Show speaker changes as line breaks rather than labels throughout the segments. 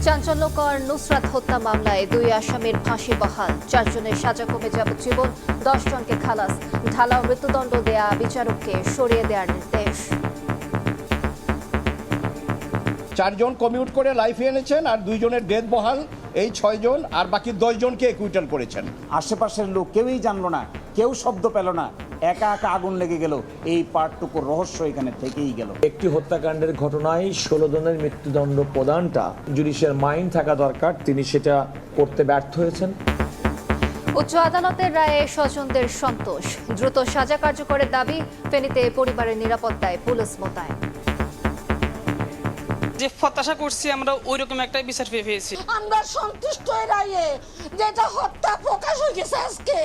চাঞ্চল্যকর নুসরাত হত্যা মামলায় 2 আসামির ফাঁসি বহাল, 4 জনের সাজা কমে যাবজ্জীবন, 10 জনকে খালাস। ঢালাও মৃত্যুদণ্ড দেয়া বিচারককে সরিয়ে দেওয়ার নির্দেশ।
4 জন কমিউট করে লাইফে এনেছেন আর 2 জনের ডেথ বহাল, এই 6 জন আর বাকি 10 জনকে একুইটাল করেছেন।
আশেপাশের লোক কেউই জানলো না, কেউ শব্দ পেল না, একা একা আগুন লেগে গেল। এই পার্টটুকুর রহস্য এখানে থেকেই গেল।
একটি হত্যাকাণ্ডের ঘটনায় 16 জনের মৃত্যুদণ্ড প্রদানটা জুডিশিয়াল মাইন্ড থাকা দরকার, তিনি সেটা করতে ব্যর্থ হয়েছেন।
উচ্চ আদালতের রায়ে স্বজনদের সন্তোষ, দ্রুত সাজা কার্যকরের দাবি। ফেনীতে পরিবারের নিরাপত্তায় পুলিশ মোতায়েন।
যে প্রত্যাশা করছি আমরা ওই রকম একটা বিচার পেয়েছি।
আমরা সন্তুষ্ট এই রায়ে, যেটা হত্যা প্রকাশ হয়ে গেছে আজকে।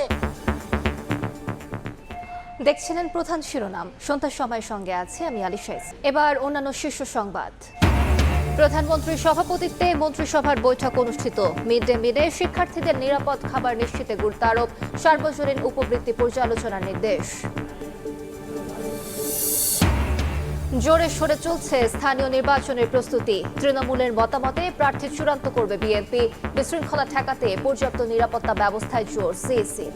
দেখছিলেন প্রধান শিরোনাম, সন্ধ্যার সময় সঙ্গে আছে আমি আলিশা। এবার অন্যান্য শীর্ষ সংবাদ। প্রধানমন্ত্রীর সভাপতিত্বে মন্ত্রিসভার বৈঠক অনুষ্ঠিত। মিড ডে মিলে শিক্ষার্থীদের নিরাপদ খাবার নিশ্চিতে গুরুত্ব আরোপ, সার্বজনীন উপবৃত্তি পর্যালোচনার নির্দেশ। জোরে সোরে চলছে স্থানীয় নির্বাচনের প্রস্তুতি। তৃণমূলের মতামতে প্রার্থী চূড়ান্ত করবে বিএনপি। বিশৃঙ্খলা ঠেকাতে পর্যাপ্ত নিরাপত্তা ব্যবস্থায় জোর সিইসি।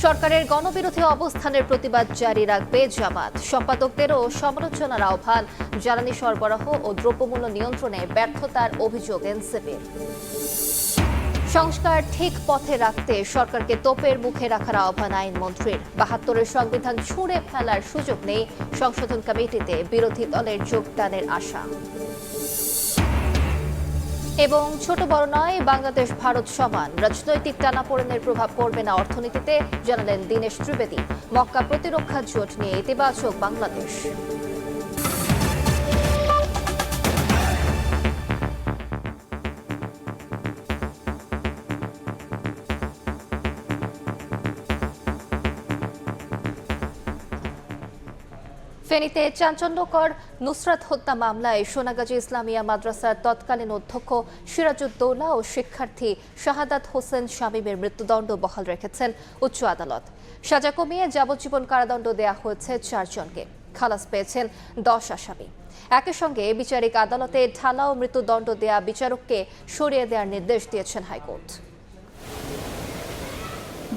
সরকারের গণবিরোধী অবস্থানের প্রতিবাদ জারি রাখবে জামাত। সম্পাদকদেরও সমালোচনার আহ্বান। জ্বালানি সরবরাহ ও দ্রব্যমূল্য নিয়ন্ত্রণে ব্যর্থতার অভিযোগ এনসিপির। সংস্কার ঠিক পথে রাখতে সরকারকে তোপের মুখে রাখার আহ্বান আইনমন্ত্রীর। ৭২-এর সংবিধান ছুঁড়ে ফেলার সুযোগ নেই, সংশোধন কমিটিতে বিরোধী দলের যোগদানের আশা। এবং ছোট বড় নয়, বাংলাদেশ ভারত সমান, রাজনৈতিক টানাপোড়েনের প্রভাব পড়বে না অর্থনীতিতে, জানালেন দীনেশ ত্রিবেদী। মক্কা প্রতিরক্ষা জোট নিয়ে ইতিবাচক বাংলাদেশ। ফেনীতে চাঞ্চল্যকর নুসরাত হত্যা মামলায় সোনাগাজী ইসলামিয়া মাদ্রাসার তৎকালীন অধ্যক্ষ সিরাজউদ্দৌলা ও শিক্ষার্থী শাহাদাত হোসেন শামীমের মৃত্যুদণ্ড বহাল রেখেছেন উচ্চ আদালত। সাজা কমিয়ে যাবজ্জীবন কারাদণ্ড দেয়া হয়েছে 4 জনকে, খালাস পেয়েছেন 10 আসামি। একই সঙ্গে বিচারিক আদালতে ঢালাও মৃত্যুদণ্ড দেয়া বিচারককে সরিয়ে দেওয়ার নির্দেশ দিয়েছেন হাইকোর্ট।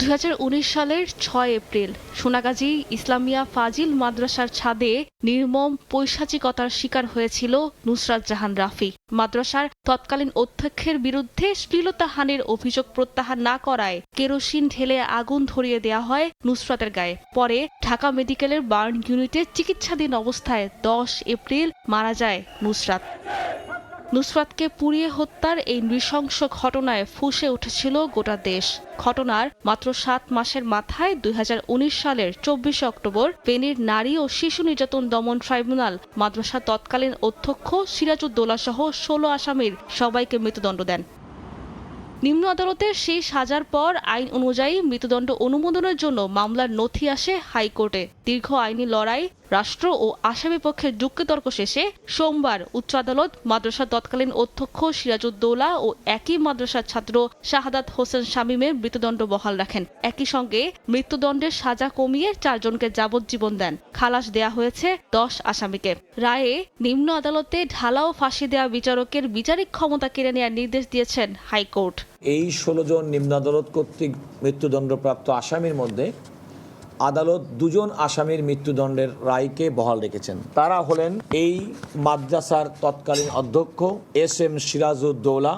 2019 সালের 6 এপ্রিল সোনাগাজী ইসলামিয়া ফাজিল মাদ্রাসার ছাদে নির্মম পৈশাচিকতার শিকার হয়েছিল নুসরাত জাহান রাফি। মাদ্রাসার তৎকালীন অধ্যক্ষের বিরুদ্ধে শ্লীলতাহানির অভিযোগ প্রত্যাহার না করায় কেরোসিন ঢেলে আগুন ধরিয়ে দেওয়া হয় নুসরাতের গায়ে। পরে ঢাকা মেডিকেলের বার্ন ইউনিটে চিকিৎসাধীন অবস্থায় 10 এপ্রিল মারা যায় নুসরাত। নুসরাতকে পুড়িয়ে হত্যার এই নৃশংস ঘটনায় ফুঁসে উঠেছিল গোটা দেশ। ঘটনার মাত্র 7 মাসের মাথায় 2019 সালের 24 অক্টোবর ফেনীর নারী ও শিশু নির্যাতন দমন ট্রাইব্যুনাল মাদ্রাসার তৎকালীন অধ্যক্ষ সিরাজউদ্দৌলা সহ 16 আসামির সবাইকে মৃত্যুদণ্ড দেন। নিম্ন আদালতের সেই সাজার পর আইন অনুযায়ী মৃত্যুদণ্ড অনুমোদনের জন্য মামলার নথি আসে হাইকোর্টে। দীর্ঘ আইনি লড়াই, রাষ্ট্র ও আসামি পক্ষের যুক্তিতর্ক শেষে সোমবার উচ্চ আদালত মাদ্রাসার তৎকালীন অধ্যক্ষ সিরাজউদ্দৌলা ও একই মাদ্রাসার ছাত্র শাহাদাত হোসেন শামীমের মৃত্যুদণ্ড বহাল রাখেন। একই সঙ্গে মৃত্যুদণ্ডের সাজা কমিয়ে 4 জনকে যাবজ্জীবন দেন। খালাস দেয়া হয়েছে 10 আসামিকে। রায়ে নিম্ন আদালতে ঢালাও ফাঁসি দেওয়া বিচারকের বিচারিক ক্ষমতা কেড়ে নেওয়ার নির্দেশ দিয়েছেন হাইকোর্ট।
এই 16 জন নিম্ন আদালত কর্তৃক মৃত্যুদণ্ডপ্রাপ্ত আসামির মধ্যে আদালত 2 জন আসামির মৃত্যুদণ্ডের রায়কে বহাল রেখেছেন। তারা হলেন এই মাদ্রাসার তৎকালীন অধ্যক্ষ SM সিরাজউদ্দৌলা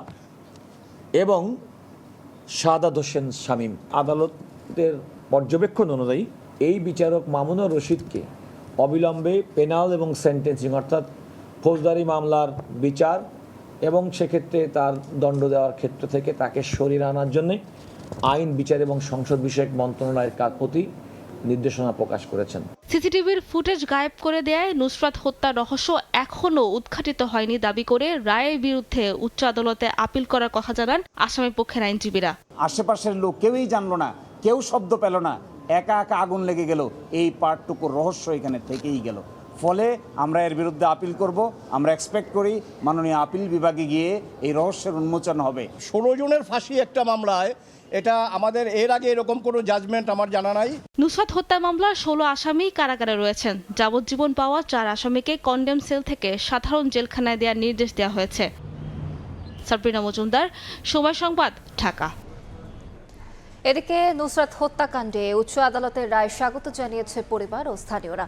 এবং শাহাদাত হোসেন শামীম। আদালতের পর্যবেক্ষণ অনুযায়ী এই বিচারক মামুনুর রশিদকে অবিলম্বে পেনাল এবং সেন্টেন্সিং অর্থাৎ ফৌজদারি মামলার বিচার এবং সেক্ষেত্রে তার দণ্ড দেওয়ার ক্ষেত্র থেকে তাকে সরিয়ে আনার জন্য আইন, বিচার এবং সংসদ বিষয়ক মন্ত্রণালয়ের প্রতি নির্দেশনা প্রকাশ করেছেন।
সিসিটিভির ফুটেজ গায়েব করে দেয় নুসরাত হত্যার রহস্য এখনও উদ্ঘাটিত হয়নি দাবি করে রায়ের বিরুদ্ধে উচ্চ আদালতে আপিল করার কথা জানান আসামি পক্ষের আইনজীবীরা।
আশেপাশের লোক কেউই জানলো না, কেউ শব্দ পেল না, একা একা আগুন লেগে গেল। এই পার্টটুকুর রহস্য এখানে থেকেই গেল। ফলে আমরা এর বিরুদ্ধে আপিল করব। আমরা এক্সপেক্ট করি মাননীয় আপিল বিভাগে গিয়ে এই রহস্যের উন্মোচন হবে।
16 জনের ফাঁসি একটা মামলায়, এটা আমাদের এর আগে এরকম কোনো জাজমেন্ট আমার জানা নাই।
নুসরাত হত্যা মামলার 16 আসামি কারাগারে রয়েছেন। যাবজ্জীবন পাওয়া 4 আসামিকে কন্ডেম সেল থেকে সাধারণ জেলখানায় দেওয়ার নির্দেশ দেওয়া হয়েছে। সাবরিনা মজুমদার, সময় সংবাদ, ঢাকা।
এদিকে নুসরাত হত্যাকাণ্ডে উচ্চ আদালতের রায় স্বাগত জানিয়েছে পরিবার ও স্থানীয়রা।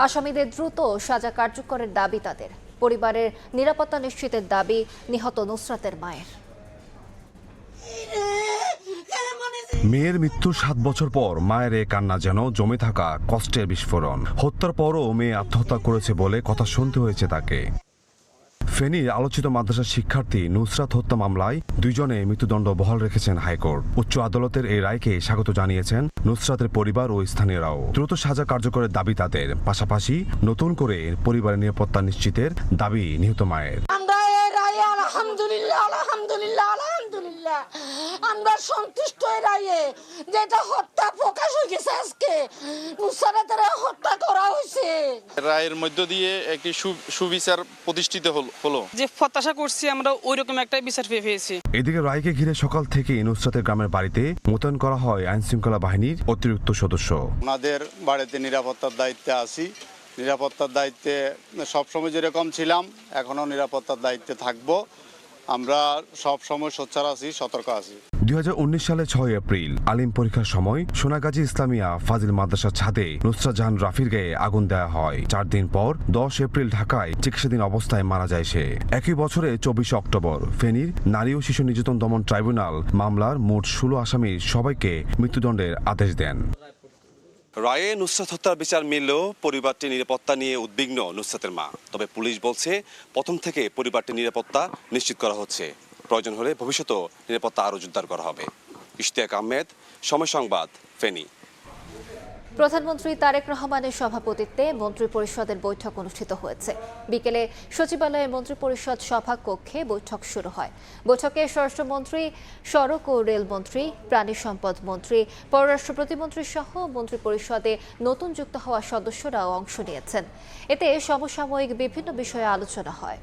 আসামিদের দ্রুত সাজা কার্যকরের দাবি তাদের। পরিবারের নিরাপত্তা নিশ্চিতের দাবি নিহত নুসরাতের মায়ের।
মেয়ের মৃত্যুর 7 বছর পর মায়ের এ কান্না যেন জমে থাকা কষ্টের বিস্ফোরণ। হত্যার পরও মেয়ে আত্মহত্যা করেছে বলে কথা শুনতে হয়েছে তাকে। ফেনীর আলোচিত মাদ্রাসার শিক্ষার্থী নুসরাত হত্যা মামলায় 2 জনে মৃত্যুদণ্ড বহাল রেখেছেন হাইকোর্ট। উচ্চ আদালতের এই রায়কে স্বাগত জানিয়েছেন নুসরাতের পরিবার ও স্থানীয়রাও। দ্রুত সাজা কার্যকরের দাবি তাদের, পাশাপাশি নতুন করে পরিবারের নিরাপত্তা নিশ্চিতের দাবি নিহত মায়ের।
আমরা এই রায়ে আলহামদুলিল্লাহ আলহামদুলিল্লাহ আলহামদুলিল্লাহ আমরা সন্তুষ্ট এই রায়ে, যেটা হত্যা প্রকাশ হয়ে গেছে আজকে, নুসরাতের হত্যা করা হয়েছে।
রায়ের মধ্য দিয়ে একটি সুবিচার প্রতিষ্ঠিত হলো।
যে প্রত্যাশা করছি আমরা ওইরকম একটা বিচার পেয়েছি।
এদিকে রায়কে ঘিরে সকাল থেকে নুসরাতের গ্রামের বাড়িতে মোতায়েন করা হয় আইনশৃঙ্খলা বাহিনীর অতিরিক্ত সদস্য।
ওনাদের বাড়িতে নিরাপত্তার দায়িত্বে আছি। নিরাপত্তার দায়িত্বে সবসময় যেরকম ছিলাম, এখনো নিরাপত্তার দায়িত্বে থাকবো। আমরা সবসময় সোচ্চার আছি, সতর্ক আছি।
2019 সালে 6 এপ্রিল আলিম পরীক্ষার সময় সোনাগাজী ইসলামিয়া ফাজিল মাদ্রাসার ছাদে নুসরাত জাহান রাফির গায়ে আগুন দেওয়া হয়। 4 দিন পর 10 এপ্রিল ঢাকায় চিকিৎসাধীন অবস্থায় মারা যায় সে। একই বছরে 24 অক্টোবর ফেনীর নারী ও শিশু নির্যাতন দমন ট্রাইব্যুনাল মামলার মোট 16 আসামির সবাইকে মৃত্যুদণ্ডের আদেশ দেন।
রায়ে নুসরাত হত্যার বিচার মিললেও পরিবারটির নিরাপত্তা নিয়ে উদ্বিগ্ন নুসরাতের মা। তবে পুলিশ বলছে প্রথম থেকে পরিবারটির নিরাপত্তা নিশ্চিত করা হচ্ছে। প্রয়োজন হলে ভবিষ্যতেও নিরাপত্তা আরও জোরদার করা হবে। ইশতিয়াক আহমেদ, সময় সংবাদ, ফেনী।
প্রধানমন্ত্রী তারেক রহমানের সভাপতিত্বে মন্ত্রিপরিষদের বৈঠক অনুষ্ঠিত হয়েছে। বিকেলে সচিবালয়ে মন্ত্রিপরিষদ সভাকক্ষে বৈঠক শুরু হয়। বৈঠকে স্বরাষ্ট্রমন্ত্রী, সড়ক ও রেলমন্ত্রী, প্রাণী সম্পদ মন্ত্রী, পররাষ্ট্র প্রতিমন্ত্রী সহ মন্ত্রিপরিষদে নতুন যুক্ত হওয়া সদস্যরাও অংশ নিয়েছেন। এতে সমসাময়িক বিভিন্ন বিষয়ে আলোচনা হয়।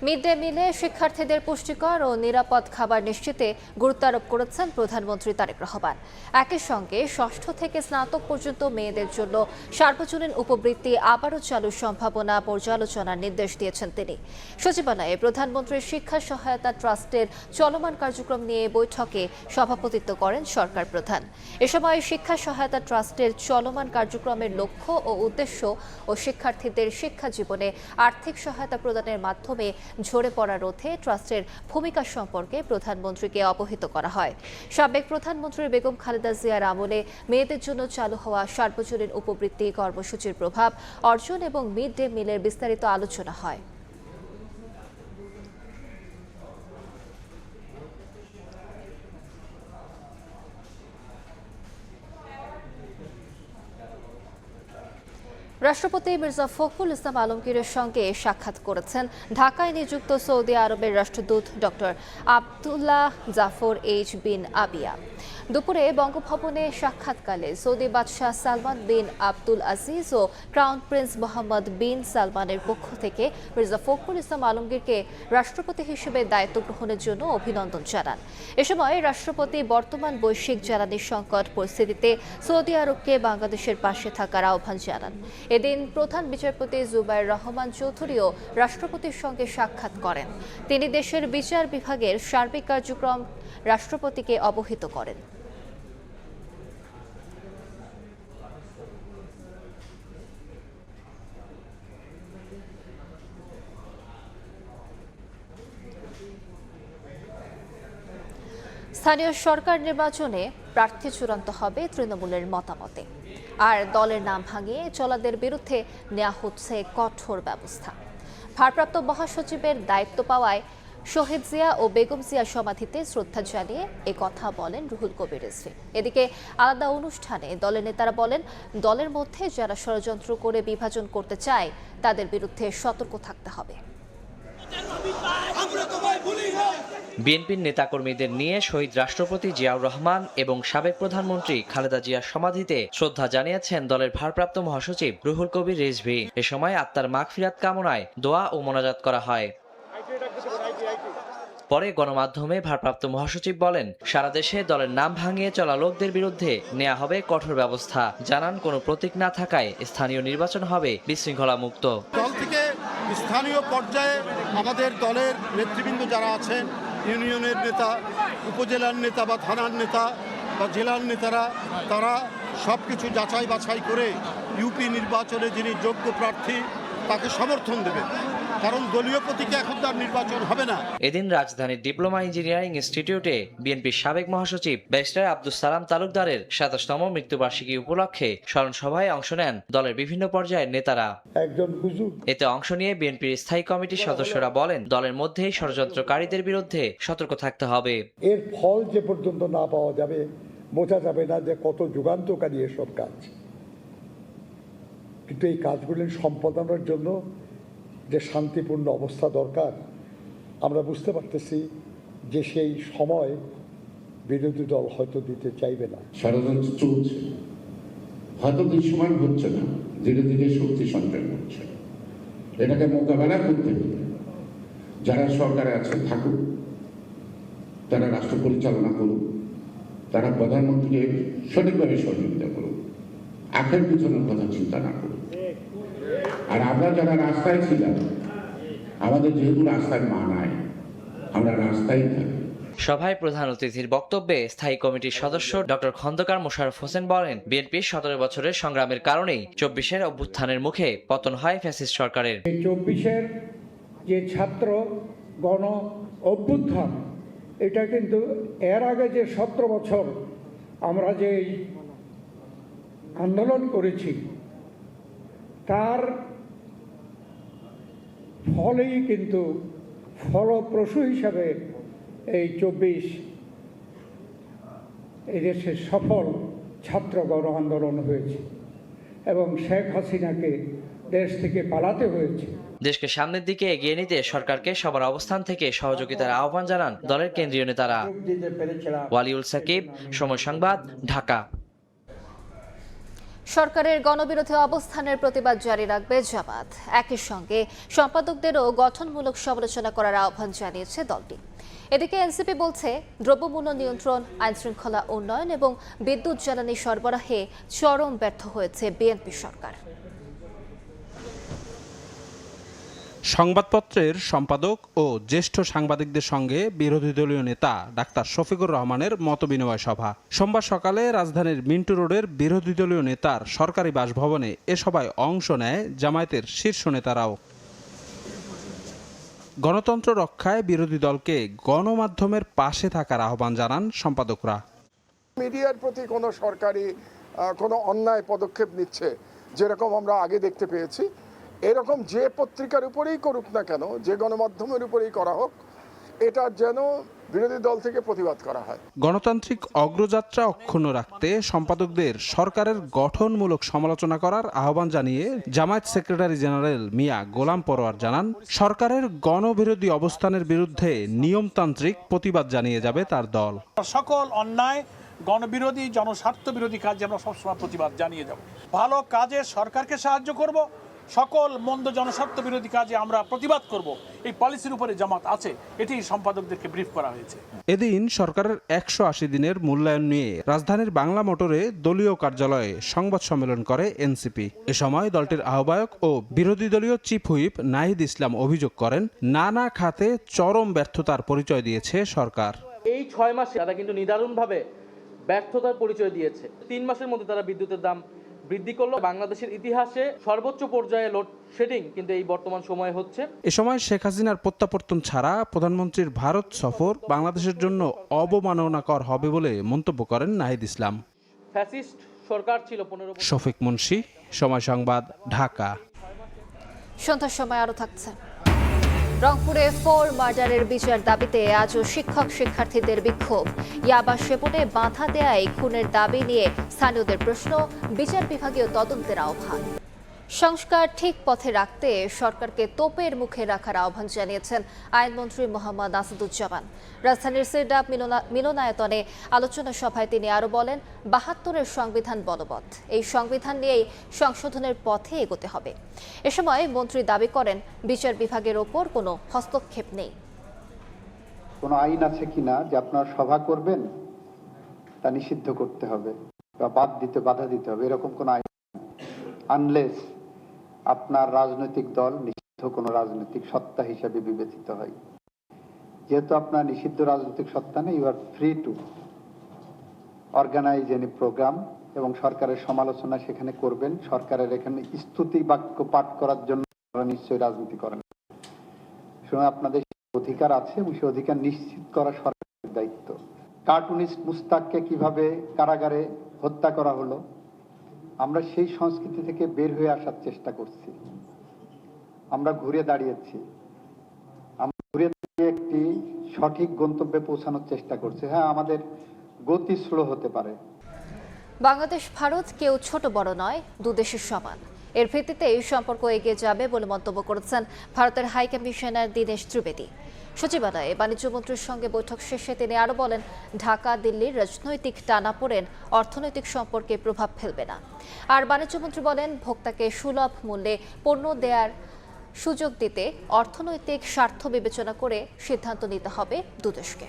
মিড ডে মিলে শিক্ষার্থীদের পুষ্টিকর ও নিরাপদ খাবার নিশ্চিতে গুরুত্ব আরোপ করেছেন প্রধানমন্ত্রী তারেক রহমান। একই সঙ্গে ষষ্ঠ থেকে স্নাতক পর্যন্ত মেয়েদের জন্য সার্বজনীন উপবৃত্তি আবারও চালুর সম্ভাবনা পর্যালোচনার নির্দেশ দিয়েছেন তিনি। সচিবালয়ে প্রধানমন্ত্রীর শিক্ষা সহায়তা ট্রাস্টের চলমান কার্যক্রম নিয়ে বৈঠকে সভাপতিত্ব করেন সরকার প্রধান। এ সময় শিক্ষা সহায়তা ট্রাস্টের চলমান কার্যক্রমের লক্ষ্য ও উদ্দেশ্য ও শিক্ষার্থীদের শিক্ষা জীবনে আর্থিক সহায়তা প্রদানের মাধ্যমে ঝরে পড়া রোধে ট্রাস্টের ভূমিকা সম্পর্কে প্রধানমন্ত্রীকে অবহিত করা হয়। সাবেক প্রধানমন্ত্রী বেগম খালেদা জিয়ার আমলে মেয়েদের জন্য চালু হওয়া সার্বজনীন উপবৃত্তি কর্মসূচির প্রভাব, অর্জন এবং মিড ডে মিলের বিস্তারিত আলোচনা হয়। রাষ্ট্রপতি মির্জা ফখরুল ইসলাম আলমগীরের সঙ্গে সাক্ষাৎ করেছেন ঢাকায় নিযুক্ত সৌদি আরবের রাষ্ট্রদূত ডক্টর আবদুল্লাহ জাফর এইচ বিন আবিয়া। দুপুরে বঙ্গভবনে সাক্ষাৎকালে সৌদি বাদশাহ সালমান বিন আব্দুল আজিজ ও ক্রাউন প্রিন্স মোহাম্মদ বিন সালমানের পক্ষ থেকে মির্জা ফখরুল ইসলাম আলমগীরকে রাষ্ট্রপতি হিসেবে দায়িত্ব গ্রহণের জন্য অভিনন্দন জানান। এ সময় রাষ্ট্রপতি বর্তমান বৈশ্বিক জ্বালানি সংকট পরিস্থিতিতে সৌদি আরবকে বাংলাদেশের পাশে থাকার আহ্বান জানান। এদিন প্রধান বিচারপতি জুবায়ের রহমান চৌধুরীও রাষ্ট্রপতির সঙ্গে সাক্ষাৎ করেন। তিনি দেশের বিচার বিভাগের সার্বিক কার্যক্রম রাষ্ট্রপতিকে অবহিত করেন। স্থানীয় সরকার নির্বাচনে প্রার্থী চূড়ান্ত হবে তৃণমূলের মতামতে, আর দলের নাম ভাঙিয়ে চলাদের বিরুদ্ধে নেওয়া হচ্ছে কঠোর ব্যবস্থা। ভারপ্রাপ্ত মহাসচিবের দায়িত্ব পাওয়ায় শহীদ জিয়া ও বেগম জিয়ার সমাধিতে শ্রদ্ধা জানিয়ে এ কথা বলেন রুহুল কবির রিজভী। এদিকে আলাদা অনুষ্ঠানে দলের নেতারা বলেন, দলের মধ্যে যারা ষড়যন্ত্র করে বিভাজন করতে চায় তাদের বিরুদ্ধে সতর্ক থাকতে হবে।
বিএনপির নেতাকর্মীদের নিয়ে শহীদ রাষ্ট্রপতি জিয়াউর রহমান এবং সাবেক প্রধানমন্ত্রী খালেদা জিয়ার সমাধিতে শ্রদ্ধা জানিয়েছেন দলের ভারপ্রাপ্ত মহাসচিব রুহুল কবির রিজভী। এ সময় আত্মার মাগফিরাত কামনায় দোয়া ও মোনাজাত করা হয়। পরে গণমাধ্যমে ভারপ্রাপ্ত মহাসচিব বলেন, সারা দেশে দলের নাম ভাঙিয়ে চলা লোকদের বিরুদ্ধে নেওয়া হবে কঠোর ব্যবস্থা। জানান, কোনো প্রতীক না থাকায় স্থানীয় নির্বাচন হবে বিশৃঙ্খলা মুক্ত।
দল থেকে স্থানীয় পর্যায়ে আমাদের দলের নেতৃবৃন্দ যারা আছেন, ইউনিয়নের নেতা, উপজেলার নেতা বা থানার নেতা বা জেলার নেতারা, তারা সব কিছু যাচাই বাছাই করে ইউপি নির্বাচনে যিনি যোগ্য প্রার্থী তাকে সমর্থন দেবে, কারণ দলীয় প্রতীকে এখন তার নির্বাচন হবে না।
এদিন রাজধানীর ডিপ্লোমা ইঞ্জিনিয়ারিং ইনস্টিটিউটে বিএনপির সাবেক মহাসচিব ব্যারিস্টার আব্দুস সালাম তালুকদারের ২৭তম মৃত্যুবার্ষিকী উপলক্ষে স্মরণ সভায় অংশ নেন দলের বিভিন্ন পর্যায়ের নেতারা। এতে অংশ নিয়ে বিএনপির স্থায়ী কমিটির সদস্যরা বলেন, দলের মধ্যেই ষড়যন্ত্রকারীদের বিরুদ্ধে সতর্ক থাকতে হবে।
এর ফল যে পর্যন্ত না পাওয়া যাবে, বোঝা যাবে না যে কত যুগান্তকারী এসব কাজ। কিন্তু এই কাজগুলি সম্পাদনের জন্য যে শান্তিপূর্ণ অবস্থা দরকার, আমরা বুঝতে পারতেছি যে সেই সময় বিরোধী দল হয়তো দিতে চাইবে না।
ষড়যন্ত্র চলছে, হয়তো দৃশ্যমান হচ্ছে না, ধীরে ধীরে শক্তি সঞ্চয় হচ্ছে। এটাকে মোকাবেলা করতে হবে যারা সরকারে আছে থাকুক, তারা রাষ্ট্র পরিচালনা করুক, তারা প্রধানমন্ত্রীকে সঠিকভাবে সহযোগিতা করুক, আখের পিছনের কথা চিন্তা না করুক। আর আমরা যারা রাস্তায় ছিলাম, আমাদের যেহেতু রাস্তায় মা নাই, আমরা রাস্তায় থাকি।
সভায় প্রধান অতিথির বক্তব্যে স্থায়ী কমিটির সদস্য ডক্টর খন্দকার মোশাররফ হোসেন বলেন, বিএনপির ১৭ বছরের সংগ্রামের কারণেই ২৪-এর অভ্যুত্থানের মুখে পতন হয় ফ্যাসিস্ট সরকারের।
২৪-এর যে ছাত্র গণ অভ্যুত্থান, এটা কিন্তু এর আগে যে ১৭ বছর আমরা যে আন্দোলন করেছি তার ফলেই কিন্তু ফলপ্রসূ হিসাবে এই ২৪ এদেশের সফল ছাত্র গণ আন্দোলন হয়েছে এবং শেখ হাসিনাকে দেশ থেকে পালাতে হয়েছে।
দেশকে সামনের দিকে এগিয়ে নিতে সরকারকে সবার অবস্থান থেকে সহযোগিতার আহ্বান জানান দলের কেন্দ্রীয় নেতারা। ওয়ালিউল সাকিব, সময় সংবাদ, ঢাকা।
সরকারের গণবিরোধী অবস্থানের প্রতিবাদ জারি রাখবে জামাত। একই সঙ্গে সম্পাদকদেরও গঠনমূলক সমালোচনা করার আহ্বান জানিয়েছে দলটি। এদিকে এনসিপি বলছে, দ্রব্যমূল্য নিয়ন্ত্রণ, আইনশৃঙ্খলা উন্নয়ন এবং বিদ্যুৎ জ্বালানি সরবরাহে চরম ব্যর্থ হয়েছে বিএনপি সরকার।
সংবাদপত্রের সম্পাদক ও জ্যেষ্ঠ সাংবাদিকদের সঙ্গে বিরোধী দলীয় নেতা ডাক্তার শফিকুর রহমানের মতবিনিময় সভা সোমবার সকালে রাজধানীর মিন্টু রোডের বিরোধী দলীয় নেতার সরকারি বাসভবনে এ সভায় অংশ নেয় জামায়াতের শীর্ষ নেতারাও। গণতন্ত্র রক্ষায় বিরোধী দলকে গণমাধ্যমের পাশে থাকার আহ্বান জানান সম্পাদকরা।
মিডিয়ার প্রতি কোনো সরকারি কোনো অন্যায় পদক্ষেপ নিচ্ছে, যেরকম আমরা আগে দেখতে পেয়েছি, এরকম যে পত্রিকার উপরেই করুক না কেন, যে গণমাধ্যমের উপরেই করা হোক, এটা যেন বিরোধী দল থেকে প্রতিবাদ করা হয়।
গণতান্ত্রিক অগ্রযাত্রা অক্ষুণ্ণ রাখতে সম্পাদকদের সরকারের গঠনমূলক সমালোচনা করার আহ্বান জানিয়ে জামায়াত সেক্রেটারি জেনারেল মিয়া গোলাম পরোয়ার জানান, সরকারের গণবিরোধী অবস্থানের বিরুদ্ধে নিয়মতান্ত্রিক প্রতিবাদ জানিয়ে যাবে তার দল।
সকল অন্যায়, গণবিরোধী, জনস্বার্থ বিরোধী কাজে আমরা সবসময় প্রতিবাদ জানিয়ে যাব। ভালো কাজে সরকারকে সাহায্য করব, সকল মন্দ জনস্বার্থ বিরোধী কাজে আমরা প্রতিবাদ করব। এই পলিসির উপরে জামাত আছে, এটি সম্পাদকদেরকে ব্রিফ করা হয়েছে।
এদিন সরকারের ১৮০ দিনের মূল্যায়ন নিয়ে রাজধানীর বাংলা মোটরে দলীয় কার্যালয়ে সংবাদ সম্মেলন করে এনসিপি। এ সময় দলটির আহ্বায়ক ও বিরোধী দলীয় চিফ হুইপ নাহিদ ইসলাম অভিযোগ করেন, নানা খাতে চরম ব্যর্থতার পরিচয় দিয়েছে সরকার।
এই ৬ মাসে তারা কিন্তু নিদারুণভাবে ব্যর্থতার পরিচয় দিয়েছে। ৩ মাসের মধ্যে তারা বিদ্যুতের দাম বৃদ্ধি করলো। বাংলাদেশের ইতিহাসে সর্বোচ্চ পর্যায়ে লোডশেডিং কিন্তু এই বর্তমান সময়ে হচ্ছে।
এ সময় শেখ হাসিনার প্রত্যাবর্তন ছাড়া প্রধানমন্ত্রীর ভারত সফর বাংলাদেশের জন্য অবমাননাকর হবে বলে মন্তব্য করেন নাহিদ ইসলাম।
ফ্যাসিস্ট সরকার ছিল ১৫ বছর।
শফিক মুন্সি, সময় সংবাদ, ঢাকা।
সন্ধ্যার সময় আরো থাকছে। রংপুরে 4 মার্ডারের বিচার দাবিতে আজও শিক্ষক শিক্ষার্থীদের বিক্ষোভ। ইয়াবা সেবনে বাধা দেয়ায় খুনের দাবি নিয়ে স্থানীয়দের প্রশ্ন, বিচার বিভাগীয় তদন্তের আহ্বান। সংস্কার ঠিক পথে রাখতে সরকারকে তোপের মুখে রাখার আহ্বান জানিয়েছেন আইনমন্ত্রী মোহাম্মদ আসাদুজ্জামান। রাজধানীর সিরডাপ মিলনায়তনে আলোচনা সভায় তিনি আরও বলেন, ৭২-এর সংবিধান বলবৎ, এই সংবিধান নিয়েই সংশোধনের পথে এগোতে হবে। এ সময় মন্ত্রী দাবি করেন, বিচার বিভাগের ওপর কোনো হস্তক্ষেপ নেই।
কোনো আইন আছে কিনা যে আপনারা সভা করবেন তা নিষিদ্ধ করতে হবে বা বাধা দিতে হবে, এরকম কোনো আইন আনলেস আপনার রাজনৈতিক দল নিষিদ্ধ কোনো রাজনৈতিক সত্তা হিসেবে বিবেচিত হয়। যেহেতু আপনার নিষিদ্ধ রাজনৈতিক সত্তা নেই, you are free to organise any programme এবং সরকারের সমালোচনা সেখানে করবেন। সরকারের এখানে স্তুতি বাক্য পাঠ করার জন্য আপনারা নিশ্চয়ই রাজনীতি করেন। শুনে আপনাদের অধিকার আছে এবং সেই অধিকার নিশ্চিত করা সরকারের দায়িত্ব। কার্টুনিস্ট মুস্তাককে কিভাবে কারাগারে হত্যা করা হলো, আমরা সেই সংস্কৃতি থেকে বের হয়ে আসার চেষ্টা করছি। আমরা ঘুরে দাঁড়িয়েছি, আমরা ঘুরে দাঁড়িয়ে একটি সঠিক গন্তব্যে পৌঁছানোর চেষ্টা করছি। হ্যাঁ, আমাদের গতি স্লো হতে পারে।
বাংলাদেশ ভারত কেউ ছোট বড় নয়, দুদেশের সমান। এর ভিত্তিতে এই সম্পর্ক এগিয়ে যাবে বলে মন্তব্য করেছেন ভারতের হাই কমিশনার দীনেশ ত্রিবেদী। সচিবালয়ে বাণিজ্যমন্ত্রীর সঙ্গে বৈঠক শেষে তিনি আরও বলেন, ঢাকা দিল্লির রাজনৈতিক টানাপোড়েন অর্থনৈতিক সম্পর্কে প্রভাব ফেলবে না। আর বাণিজ্যমন্ত্রী বলেন, ভোক্তাকে সুলভ মূল্যে পণ্য দেওয়ার সুযোগ দিতে অর্থনৈতিক স্বার্থ বিবেচনা করে সিদ্ধান্ত নিতে হবে দুদেশকে।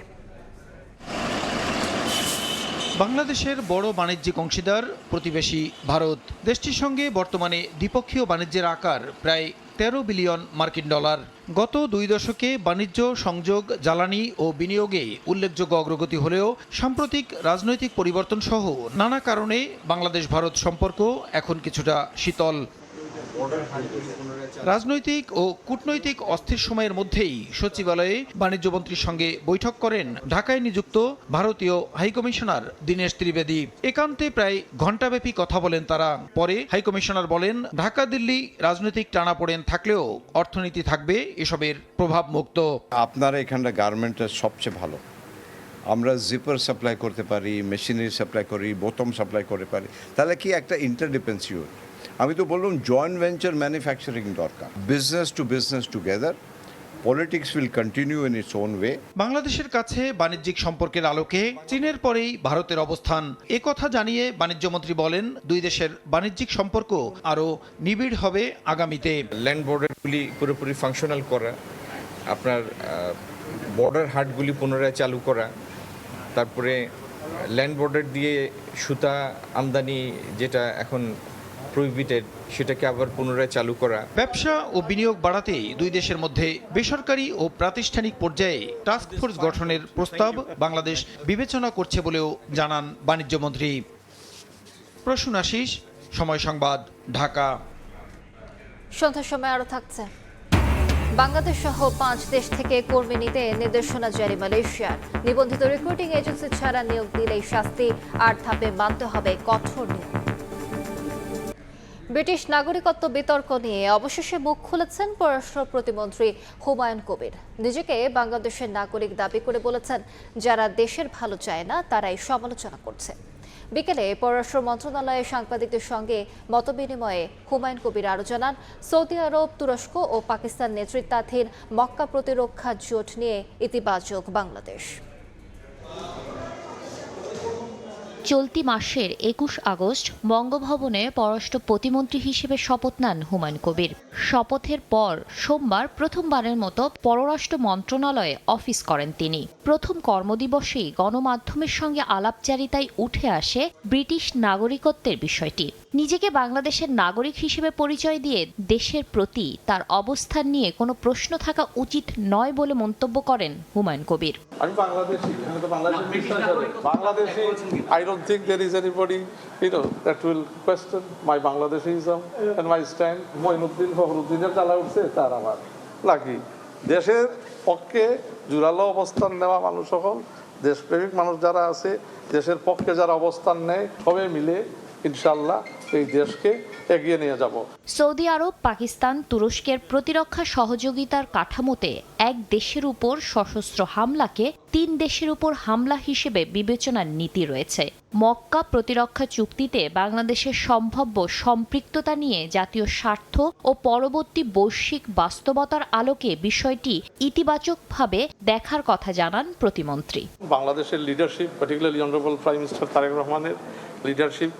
বাংলাদেশের বড় বাণিজ্যিক অংশীদার প্রতিবেশী ভারত। দেশটির সঙ্গে বর্তমানে দ্বিপক্ষীয় বাণিজ্যের আকার প্রায় 13 বিলিয়ন মার্কিন ডলার। গত 2 দশকে বাণিজ্য, সংযোগ, জ্বালানি ও বিনিয়োগে উল্লেখযোগ্য অগ্রগতি হলেও সাম্প্রতিক রাজনৈতিক পরিবর্তন সহ নানা কারণে বাংলাদেশ ভারত সম্পর্ক এখন কিছুটা শীতল। রাজনৈতিক ও কূটনৈতিক অস্থির সময়ের মধ্যেই সচিবালয়ে বাণিজ্যমন্ত্রীর সঙ্গে বৈঠক করেন ঢাকায় নিযুক্ত ভারতীয় হাইকমিশনার দীনেশ ত্রিবেদী। একান্তে প্রায় ঘণ্টাব্যাপী কথা বলেন তারা। পরে হাইকমিশনার বলেন, ঢাকা দিল্লি রাজনৈতিক টানাপোড়েন থাকলেও অর্থনীতি থাকবে এসবের প্রভাব মুক্ত।
আপনারা এখানটা গার্মেন্টের সবচেয়ে ভালো। আমরা জিপার সাপ্লাই করতে পারি, মেশিনারি সাপ্লাই করি, বোতাম সাপ্লাই করতে পারি, তাহলে কি একটা ইন্টারডিপেন্ডেন্সি। আমি তো বললাম জয়েন্ট ভেঞ্চার ম্যানুফ্যাকচারিং দরকার, business to business together. Politics will continue in its own way. বাংলাদেশের কাছে বাণিজ্যিক সম্পর্কের আলোকে চীনের পরেই ভারতের অবস্থান। একথা জানিয়ে বাণিজ্যমন্ত্রী বলেন, 2 দেশের বাণিজ্যিক সম্পর্ক আরও নিবিড় হবে আগামীতে।
ল্যান্ড বর্ডারগুলি পুরোপুরি ফাংশনাল করা, আপনার বর্ডার হাটগুলি পুনরায় চালু করা, তারপরে ল্যান্ড বর্ডার দিয়ে সুতা আমদানি যেটা এখন প্রহিবিটেড, সেটাকে আবার পুনরায় চালু করা।
ব্যবসা ও বিনিয়োগ বাড়াতে 2 দেশের মধ্যে বেসরকারি ও প্রাতিষ্ঠানিক পর্যায়ে টাস্কফোর্স গঠনের প্রস্তাব বাংলাদেশ বিবেচনা করছে বলেও জানান বাণিজ্যমন্ত্রী। প্রসূন আশিস, সময় সংবাদ, ঢাকা।
সন্ধ্যার সময় আরও থাকছে, বাংলাদেশ সহ 5 দেশ থেকে কর্মী নিতে নির্দেশনা জারি মালয়েশিয়ার। নিবন্ধিত রিক্রুটিং এজেন্সি ছাড়া নিয়োগ দিলেই শাস্তি, 8 ধাপে মানতে হবে কঠোর নিয়ম। ব্রিটিশ নাগরিকত্ব বিতর্ক নিয়ে অবশেষে মুখ খুলেছেন পররাষ্ট্র প্রতিমন্ত্রী হুমায়ুন কবির। নিজেকে বাংলাদেশের নাগরিক দাবি করে বলেছেন, যারা দেশের ভালো চায় না তারাই সমালোচনা করছে। বিকেলে পররাষ্ট্র মন্ত্রণালয়ে সাংবাদিকদের সঙ্গে মতবিনিময়ে হুমায়ুন কবির আরও জানান, সৌদি আরব, তুরস্ক ও পাকিস্তান নেতৃত্বাধীন মক্কা প্রতিরক্ষা জোট নিয়ে ইতিবাচক বাংলাদেশ।
চলতি মাসের 21 আগস্ট বঙ্গভবনে পররাষ্ট্র প্রতিমন্ত্রী হিসেবে শপথ নেন হুমায়ুন কবির। শপথের পর সোমবার প্রথমবারের মতো পররাষ্ট্র মন্ত্রণালয়ে অফিস করেন তিনি। প্রথম কর্মদিবসেই গণমাধ্যমের সঙ্গে আলাপচারিতায় উঠে আসে ব্রিটিশ নাগরিকত্বের বিষয়টি। নিজেকে বাংলাদেশের নাগরিক হিসেবে পরিচয় দিয়ে দেশের প্রতি তার অবস্থান নিয়ে কোনো প্রশ্ন থাকা উচিত নয় বলে মন্তব্য করেন হুমায়ুন কবির।
আমি বাংলাদেশি, আমি তো Bangladeshi. I don't think there is anybody, that will question my Bangladesism and my stand. Moinuddin ফখরুদ্দিনের জ্বালা উঠছে, তার আমার লাকি। দেশের পক্ষে জোরালো অবস্থান নেওয়া মানুষ সকল, দেশপ্রেমিক মানুষ যারা আছে, দেশের পক্ষে যারা অবস্থান নেয়, সবাই মিলে ইনশাল্লাহ এই দেশকে এগিয়ে নিয়ে যাব।
সৌদি আরব, পাকিস্তান, তুরস্কের প্রতিরক্ষা সহযোগিতার কাঠামোতে এক দেশের উপর সশস্ত্র হামলাকে 3 দেশের উপর হামলা হিসেবে বিবেচনার নীতি রয়েছে। মক্কা প্রতিরক্ষা চুক্তিতে বাংলাদেশের সম্ভাব্য সম্পৃক্ততা নিয়ে জাতীয় স্বার্থ ও পরবর্তী বৈশ্বিক বাস্তবতার আলোকে বিষয়টি ইতিবাচকভাবে দেখার কথা জানান প্রতিমন্ত্রী।
বাংলাদেশের leadership, particularly honourable prime minister Tarek রহমানের লিডারশিপ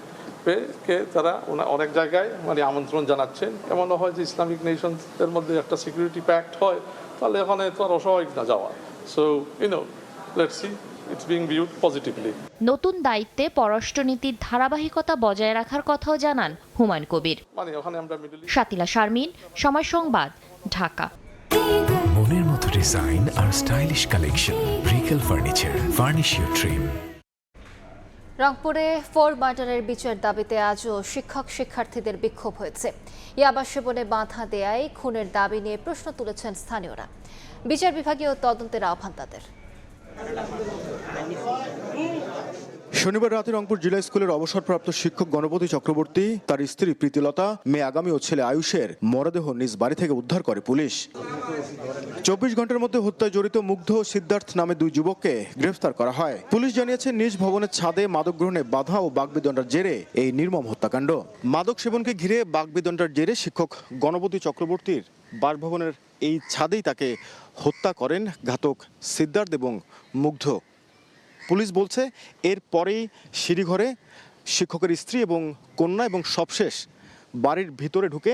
কে তারা অনেক জায়গায় আমন্ত্রণ জানাচ্ছেন। এমনও হয় যে ইসলামিক নেশনসের মধ্যে একটা সিকিউরিটি প্যাক্ট হয়, তাহলে এখানে তো আর অস্বাভাবিক না যাওয়া। So let's see, it's being viewed positively.
নতুন দায়িত্বে পররাষ্ট্রনীতির ধারাবাহিকতা বজায় রাখার কথাও জানান হুমায়ুন কবির। শাতিলা শারমিন, সময় সংবাদ, ঢাকা।
মনের মতো ডিজাইন আর stylish collection, Brickell furniture, furnish your dream.
রংপুরে 4 মার্ডারের বিচার দাবিতে আজও শিক্ষক শিক্ষার্থীদের বিক্ষোভ হয়েছে। ইয়াবা সেবনে বাধা দেয়ায় খুনের দাবি নিয়ে প্রশ্ন তুলেছেন স্থানীয়রা। বিচার বিভাগীয় তদন্তের আহ্বান তাদের।
শনিবার রাতে রংপুর জেলা স্কুলের অবসরপ্রাপ্ত শিক্ষক গণপতি চক্রবর্তী, তার স্ত্রী প্রীতিলতা, মেয়ে আগামী ও ছেলে আয়ুষের মরদেহ নিজ বাড়ি থেকে উদ্ধার করে পুলিশ। 24 ঘন্টার মধ্যে হত্যায় জড়িত মুগ্ধ ও সিদ্ধার্থ নামে 2 যুবককে গ্রেফতার করা হয়। পুলিশ জানিয়েছে নিজ ভবনের ছাদে মাদক গ্রহণে বাধা ও বাগবিতণ্ডার জেরে এই নির্মম হত্যাকাণ্ড। মাদক সেবনকে ঘিরে বাগবিতণ্ডার জেরে শিক্ষক গণপতি চক্রবর্তীর বাসভবনের এই ছাদেই তাকে হত্যা করেন ঘাতক সিদ্ধার্থ এবং মুগ্ধ। পুলিশ বলছে এরপরেই সিঁড়িঘরে শিক্ষকের স্ত্রী এবং কন্যা এবং সবশেষ বাড়ির ভিতরে ঢুকে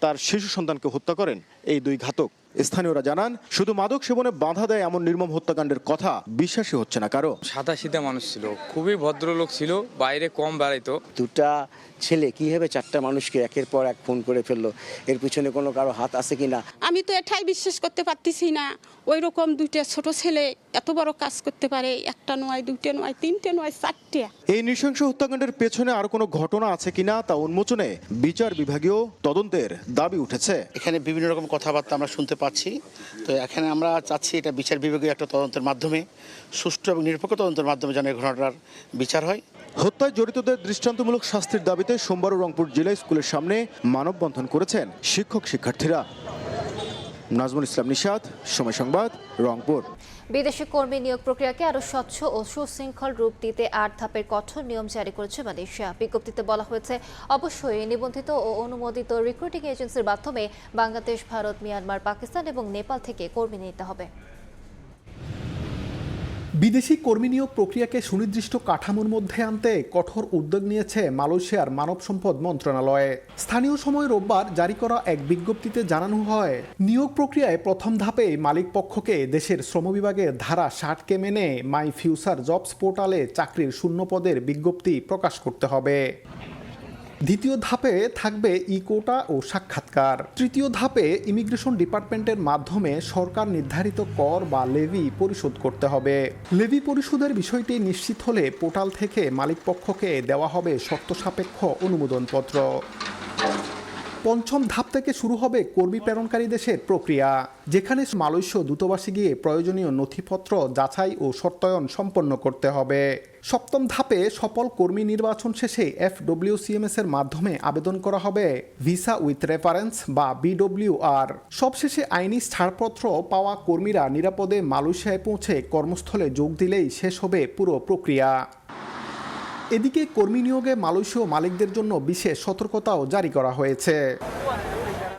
তার শিশু সন্তানকে হত্যা করেন এই 2 ঘাতক। স্থানীয়রা জানান, শুধু মাদক সেবনে বাধা দেয় এমন নির্মম হত্যাকাণ্ডের কথা বিশ্বাসই হচ্ছে না কারো।
সাদা সিধা মানুষ ছিল, খুবই ভদ্রলোক ছিল, বাইরে কম বেড়াইতো।
2টা ছেলে কিভাবে 4টা মানুষকে একের পর এক খুন করে ফেললো, এর পিছনে কোনো কারো হাত আছে কিনা
আমি তো এটাই বিশ্বাস করতে পারতেছি না। ওই রকম 2টা ছোট ছেলে এত বড় কাজ করতে পারে, 1টা নয়, 2টা নয়, 3টে নয়, 4টে।
এই নৃশংস হত্যাকাণ্ডের পেছনে আর কোনো ঘটনা আছে কিনা তা উন্মোচনে বিচার বিভাগীয় তদন্তের দাবি উঠেছে।
এখানে বিভিন্ন রকম কথাবার্তা আমরা শুনতে পাচ্ছি, তো এখানে আমরা চাচ্ছি এটা বিচার বিভাগীয় একটা তদন্তের মাধ্যমে, সুষ্ঠু এবং নিরপেক্ষ তদন্তের মাধ্যমে যেন এই ঘটনাটার বিচার হয়।
হত্যায় জড়িতদের দৃষ্টান্তমূলক শাস্তির দাবিতে সোমবার রংপুর জেলা স্কুলের সামনে মানববন্ধন করেছেন শিক্ষক শিক্ষার্থীরা। নাজমুল ইসলাম নিশাত, সময় সংবাদ, রংপুর।
বিদেশি কর্মী নিয়োগ প্রক্রিয়াকে আরো স্বচ্ছ ও সুশৃঙ্খল রূপ দিতে 8 ধাপের কঠোর নিয়ম জারি করেছে মালয়েশিয়া। বিজ্ঞপ্তিতে বলা হয়েছে, অবশ্যই নিবন্ধিত ও অনুমোদিত রিক্রুটিং এজেন্সির মাধ্যমে বাংলাদেশ, ভারত, মিয়ানমার, পাকিস্তান এবং নেপাল থেকে কর্মী নিতে হবে।
বিদেশি কর্মী নিয়োগ প্রক্রিয়াকে সুনির্দিষ্ট কাঠামোর মধ্যে আনতে কঠোর উদ্যোগ নিয়েছে মালয়েশিয়ার মানব সম্পদ মন্ত্রণালয়ে। স্থানীয় সময় রোববার জারি করা এক বিজ্ঞপ্তিতে জানানো হয়, নিয়োগ প্রক্রিয়ায় প্রথম ধাপে মালিক পক্ষকে দেশের শ্রম বিভাগের ধারা 60কে মেনে মাই ফিউচার জবস পোর্টালে চাকরির শূন্য পদের বিজ্ঞপ্তি প্রকাশ করতে হবে। দ্বিতীয় ধাপে থাকবে ই-কোটা ও সাক্ষাৎকার। তৃতীয় ধাপে ইমিগ্রেশন ডিপার্টমেন্টের মাধ্যমে সরকার নির্ধারিত কর বা লেভি পরিশোধ করতে হবে। লেভি পরিশোধের বিষয়টি নিশ্চিত হলে পোর্টাল থেকে মালিকপক্ষকে দেওয়া হবে শর্ত সাপেক্ষ অনুমোদনপত্র। পঞ্চম ধাপ থেকে শুরু হবে কর্মী প্রেরণকারী দেশের প্রক্রিয়া, যেখানে মালয়েশীয় দূতাবাসে গিয়ে প্রয়োজনীয় নথিপত্র যাচাই ও সত্যায়ন সম্পন্ন করতে হবে। সপ্তম ধাপে সফল কর্মী নির্বাচন শেষে FWCMS এর মাধ্যমে আবেদন করা হবে ভিসা উইথ রেফারেন্স বা BWR। সবশেষে আইনি ছাড়পত্র পাওয়া কর্মীরা নিরাপদে মালয়েশিয়ায় পৌঁছে কর্মস্থলে যোগ দিলেই শেষ হবে পুরো প্রক্রিয়া। এদিকে কর্মী নিয়োগে মালয়েশীয় মালিকদের জন্য বিশেষ সতর্কতাও জারি করা হয়েছে।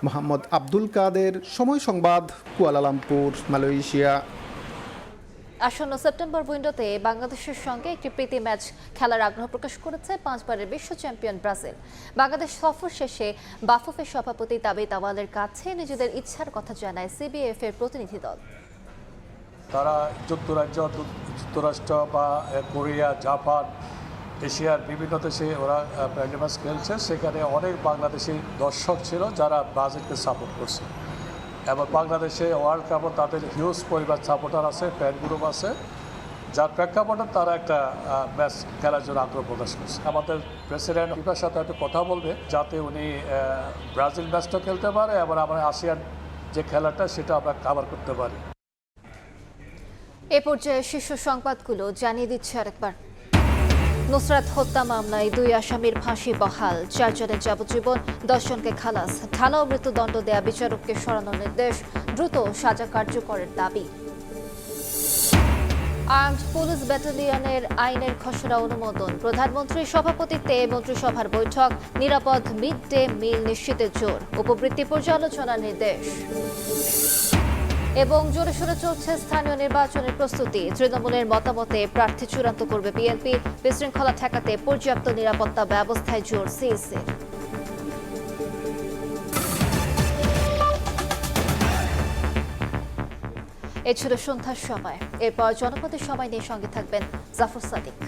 মোহাম্মদ আব্দুল কাদের, সময় সংবাদ, কুয়ালালামপুর, মালয়েশিয়া।
আসন্ন সেপ্টেম্বর উইন্ডোতে বাংলাদেশের সঙ্গে একটি প্রীতি ম্যাচ খেলার আগ্রহ প্রকাশ করেছে 5 বারের বিশ্ব চ্যাম্পিয়ন ব্রাজিল। বাংলাদেশ সফর শেষে বাফুফের সভাপতি তাবিদ আওয়ালের কাছে নিজেদের ইচ্ছার কথা জানায় CBF এর প্রতিনিধি দল।
তারা যুক্তরাষ্ট্র বা কোরিয়া, জাপান, এশিয়ার বিভিন্ন দেশে ওরা ফ্রেন্ডলি ম্যাচ খেলছে, সেখানে অনেক বাংলাদেশি দর্শক ছিল যারা ব্রাজিলকে সাপোর্ট করছে। এবং বাংলাদেশে ওয়ার্ল্ড কাপও তাদের হিউজ পরিবার সাপোর্টার আছে, ফ্যান গ্রুপ আছে, যার প্রেক্ষাপটে তারা একটা ম্যাচ খেলার জন্য আগ্রহ প্রকাশ করছে। আমাদের প্রেসিডেন্ট ফিফার সাথে হয়তো কথা বলবে যাতে উনি ব্রাজিল ম্যাচটা খেলতে পারে এবং আমরা আসিয়ান যে খেলাটা সেটা আমরা কভার করতে পারি।
এ পর্যায়ে শীর্ষ সংবাদগুলো জানিয়ে দিচ্ছে আরেকবার। নুসরাত হত্যা মামলায় 2 আসামির ফাঁসি বহাল, 4 জনের যাবজ্জীবন, 10 জনকে খালাস। ঢালাও মৃত্যুদণ্ড দেয়া বিচারককে সরানোর নির্দেশ, দ্রুত সাজা কার্যকরের দাবি। আর্মড পুলিশ ব্যাটালিয়নের আইনের খসড়া অনুমোদন, প্রধানমন্ত্রীর সভাপতিত্বে মন্ত্রিসভার বৈঠক, নিরাপদ মিড ডে মিল নিশ্চিতের জোর, উপবৃত্তি পর্যালোচনার নির্দেশ। এবং জোরে সোরে চলছে স্থানীয় নির্বাচনের প্রস্তুতি, তৃণমূলের মতামতে প্রার্থী চূড়ান্ত করবে বিএনপি, বিশৃঙ্খলা ঠেকাতে পর্যাপ্ত নিরাপত্তা ব্যবস্থায় জোর সিইসির। এ ছিল সন্ধ্যার সময়, এরপর জনপদের সময় নিয়ে সঙ্গে থাকবেন জাফর সাদিক।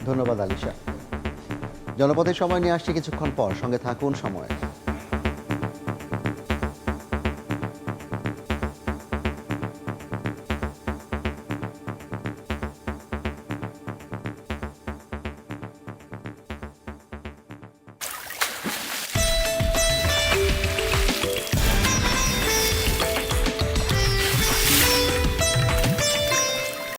ধন্যবাদ আলিশা। জনপদের সময় নিয়ে আসছে কিছুক্ষণ পর, সঙ্গে থাকুন সময়।